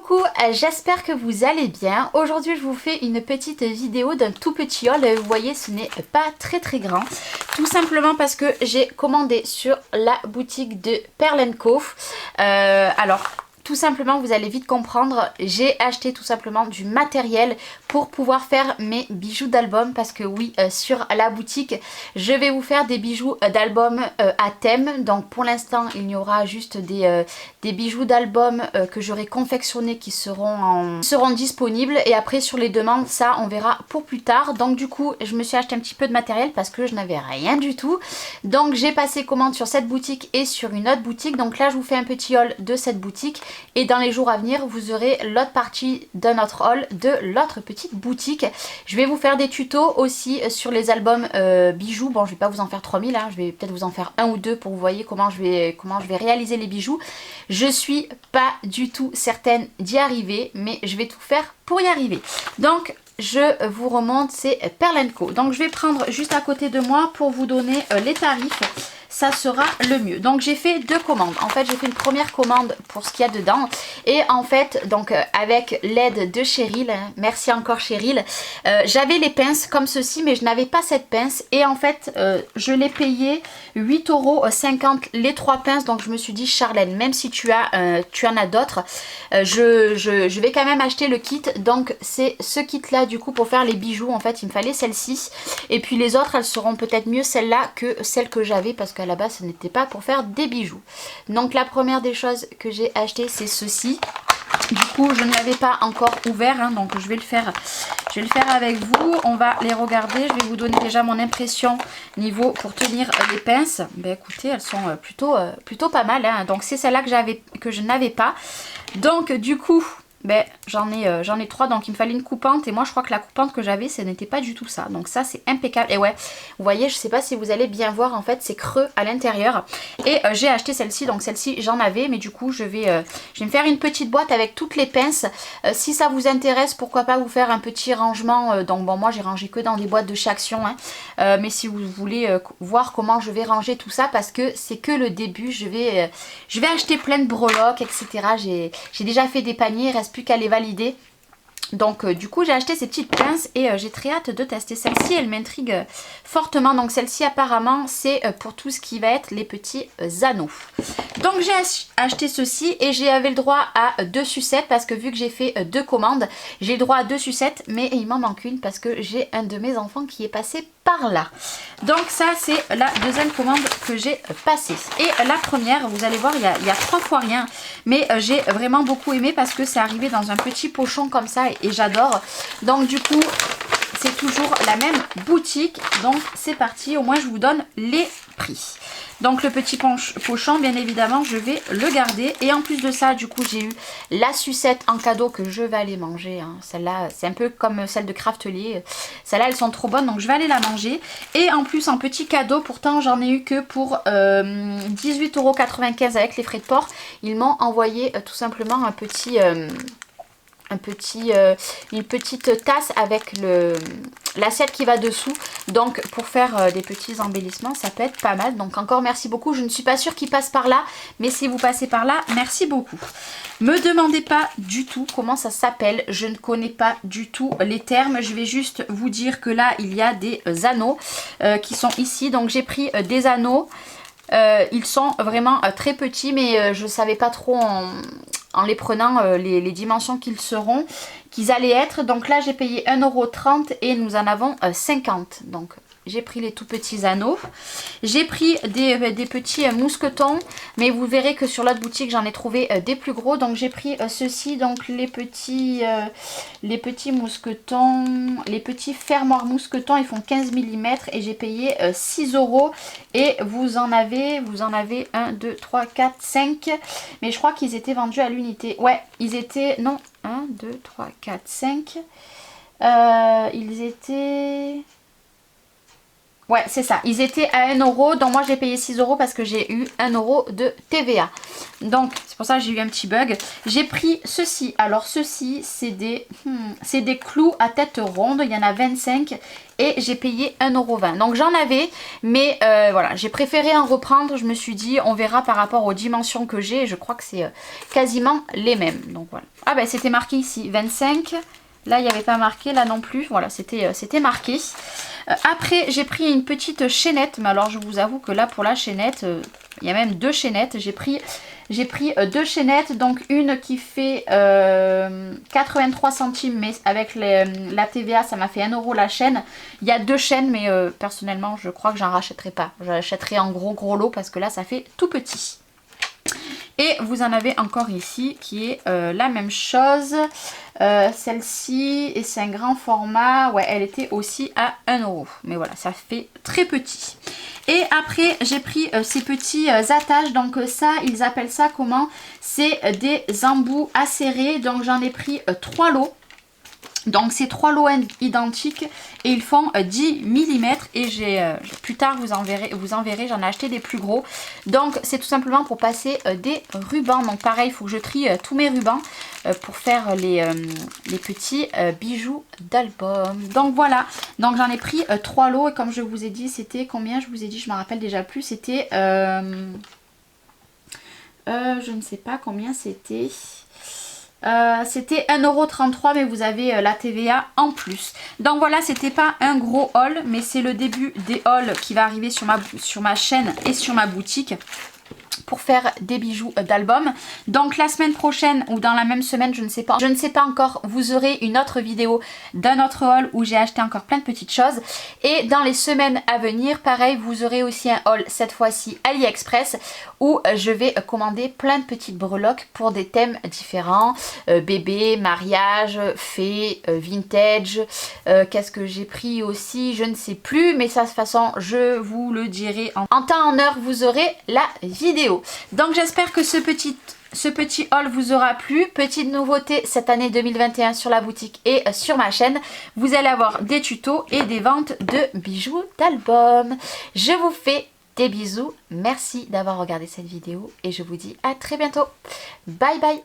Coucou, j'espère que vous allez bien. Aujourd'hui je vous fais une petite vidéo d'un tout petit haul. Vous voyez, ce n'est pas très grand. Tout simplement parce que j'ai commandé sur la boutique de Pearl & Co. Alors tout simplement, vous allez vite comprendre, j'ai acheté tout simplement du matériel pour pouvoir faire mes bijoux d'album. Parce que oui, sur la boutique, je vais vous faire des bijoux d'album à thème. Donc pour l'instant, il y aura juste des bijoux d'album que j'aurai confectionnés qui seront disponibles. Et après sur les demandes, ça on verra pour plus tard. Donc du coup, je me suis acheté un petit peu de matériel parce que je n'avais rien du tout. Donc j'ai passé commande sur cette boutique et sur une autre boutique. Donc là, je vous fais un petit haul de cette boutique. Et dans les jours à venir, vous aurez l'autre partie de notre haul de l'autre petite boutique. Je vais vous faire des tutos aussi sur les albums bijoux. Bon, je vais pas vous en faire 3000, hein. Je vais peut-être vous en faire un ou deux pour que vous voyez comment je vais réaliser les bijoux. Je suis pas du tout certaine d'y arriver, mais je vais tout faire pour y arriver. Donc je vous remonte, c'est Pearl & Co. Donc je vais prendre juste à côté de moi pour vous donner les tarifs. Ça sera le mieux. Donc j'ai fait deux commandes. En fait, j'ai fait une première commande pour ce qu'il y a dedans. Et en fait, donc avec l'aide de Cheryl, hein, merci encore Cheryl, j'avais les pinces comme ceci, mais je n'avais pas cette pince. Et en fait, je l'ai payé 8,50 € les trois pinces. Donc je me suis dit, Charlène, même si tu en as d'autres, je vais quand même acheter le kit. Donc c'est ce kit là du coup pour faire les bijoux. En fait, il me fallait celle-ci. Et puis les autres, elles seront peut-être mieux celle-là que celle que j'avais, parce qu'à la base ce n'était pas pour faire des bijoux. Donc la première des choses que j'ai acheté, c'est ceci. Du coup je ne l'avais pas encore ouvert, hein, donc je vais le faire avec vous. On va les regarder. Je vais vous donner déjà mon impression niveau pour tenir les pinces. Ben écoutez, elles sont plutôt pas mal, hein. Donc c'est celle-là que je n'avais pas. Donc du coup ben, j'en ai trois, donc il me fallait une coupante. Et moi je crois que la coupante que j'avais, ce n'était pas du tout ça. Donc ça c'est impeccable. Et ouais, vous voyez, je sais pas si vous allez bien voir, en fait c'est creux à l'intérieur. Et j'ai acheté celle-ci, donc celle-ci j'en avais. Mais du coup je vais me faire une petite boîte avec toutes les pinces. Si ça vous intéresse, pourquoi pas vous faire un petit rangement. Donc bon, moi j'ai rangé que dans des boîtes de chez Action, hein. Mais si vous voulez voir comment je vais ranger tout ça, parce que c'est que le début, je vais acheter plein de breloques, etc. J'ai déjà fait des paniers, il reste plus qu'à les valider. Donc du coup j'ai acheté ces petites pinces et j'ai très hâte de tester. Celle-ci, elle m'intrigue fortement. Donc celle-ci apparemment c'est pour tout ce qui va être les petits anneaux. Donc j'ai acheté ceci et j'avais le droit à 2 sucettes, parce que vu que j'ai fait 2 commandes, j'ai le droit à 2 sucettes, mais il m'en manque une parce que j'ai un de mes enfants qui est passé par là. Donc ça c'est la deuxième commande que j'ai passée. Et la première, vous allez voir, il y a 3 fois rien, mais j'ai vraiment beaucoup aimé parce que c'est arrivé dans un petit pochon comme ça et j'adore. Donc du coup c'est toujours la même boutique. Donc c'est parti, au moins je vous donne les prix. Donc le petit pochon, bien évidemment, je vais le garder. Et en plus de ça, du coup, j'ai eu la sucette en cadeau que je vais aller manger, hein. Celle-là, c'est un peu comme celle de Craftelier. Celles-là, elles sont trop bonnes, donc je vais aller la manger. Et en plus, en petit cadeau, pourtant, j'en ai eu que pour 18,95 € avec les frais de port. Ils m'ont envoyé tout simplement une petite tasse avec l'assiette qui va dessous. Donc pour faire des petits embellissements, ça peut être pas mal. Donc encore merci beaucoup. Je ne suis pas sûre qu'il passe par là, mais si vous passez par là, merci beaucoup. Me demandez pas du tout comment ça s'appelle. Je ne connais pas du tout les termes. Je vais juste vous dire que là il y a des anneaux qui sont ici. Donc j'ai pris des anneaux. Ils sont vraiment très petits, mais je ne savais pas trop en les prenant les dimensions qu'ils allaient être. Donc là j'ai payé 1,30 € et nous en avons 50. Donc j'ai pris les tout petits anneaux. J'ai pris des petits mousquetons, mais vous verrez que sur l'autre boutique j'en ai trouvé des plus gros. Donc j'ai pris ceux-ci, donc les petits mousquetons, les petits fermoirs mousquetons, ils font 15 mm et j'ai payé 6 €. Et vous en avez 1, 2, 3, 4, 5. Mais je crois qu'ils étaient vendus à l'unité. Ouais, ils étaient, non, 1, 2, 3, 4, 5. Ils étaient... Ouais, c'est ça. Ils étaient à 1 €. Donc moi j'ai payé 6 € parce que j'ai eu 1 € de TVA. Donc c'est pour ça que j'ai eu un petit bug. J'ai pris ceci. Alors ceci c'est des clous à tête ronde. Il y en a 25 et j'ai payé 1,20 €. Donc j'en avais, mais voilà, j'ai préféré en reprendre. Je me suis dit on verra par rapport aux dimensions que j'ai. Je crois que c'est quasiment les mêmes. Donc voilà. Ah ben c'était marqué ici 25. Là il n'y avait pas marqué, là non plus. Voilà, c'était marqué. Après j'ai pris une petite chaînette. Mais alors je vous avoue que là pour la chaînette, il y a même 2 chaînettes. J'ai pris 2 chaînettes, donc une qui fait 83 centimes, mais avec la TVA ça m'a fait 1 € la chaîne. Il y a 2 chaînes, mais personnellement je crois que j'en rachèterai pas. J'achèterai en gros lot parce que là ça fait tout petit. Et vous en avez encore ici qui est la même chose. Celle-ci, et c'est un grand format. Ouais, elle était aussi à 1 €. Mais voilà, ça fait très petit. Et après, j'ai pris ces petits attaches. Donc ça, ils appellent ça comment? C'est des embouts acérés. Donc j'en ai pris 3 lots. Donc c'est 3 lots identiques et ils font 10 mm et plus tard vous en verrez, j'en ai acheté des plus gros. Donc c'est tout simplement pour passer des rubans. Donc pareil, il faut que je trie tous mes rubans pour faire les petits bijoux d'album. Donc voilà, donc j'en ai pris 3 lots et comme je vous ai dit, c'était combien? Je vous ai dit, je me rappelle déjà plus, c'était je ne sais pas combien c'était. C'était 1,33 € mais vous avez la TVA en plus. Donc voilà, c'était pas un gros haul, mais c'est le début des hauls qui va arriver sur ma chaîne et sur ma boutique pour faire des bijoux d'album. Donc la semaine prochaine ou dans la même semaine, je ne sais pas encore, vous aurez une autre vidéo d'un autre haul où j'ai acheté encore plein de petites choses. Et dans les semaines à venir, pareil, vous aurez aussi un haul, cette fois-ci AliExpress, où je vais commander plein de petites breloques pour des thèmes différents. Bébé, mariage, fée, vintage. Qu'est-ce que j'ai pris aussi? Je ne sais plus, mais ça de toute façon, je vous le dirai en temps en heure, vous aurez la vidéo. Donc j'espère que ce petit haul vous aura plu. Petite nouveauté cette année 2021 sur la boutique et sur ma chaîne. Vous allez avoir des tutos et des ventes de bijoux d'album. Je vous fais des bisous. Merci d'avoir regardé cette vidéo et je vous dis à très bientôt. Bye bye.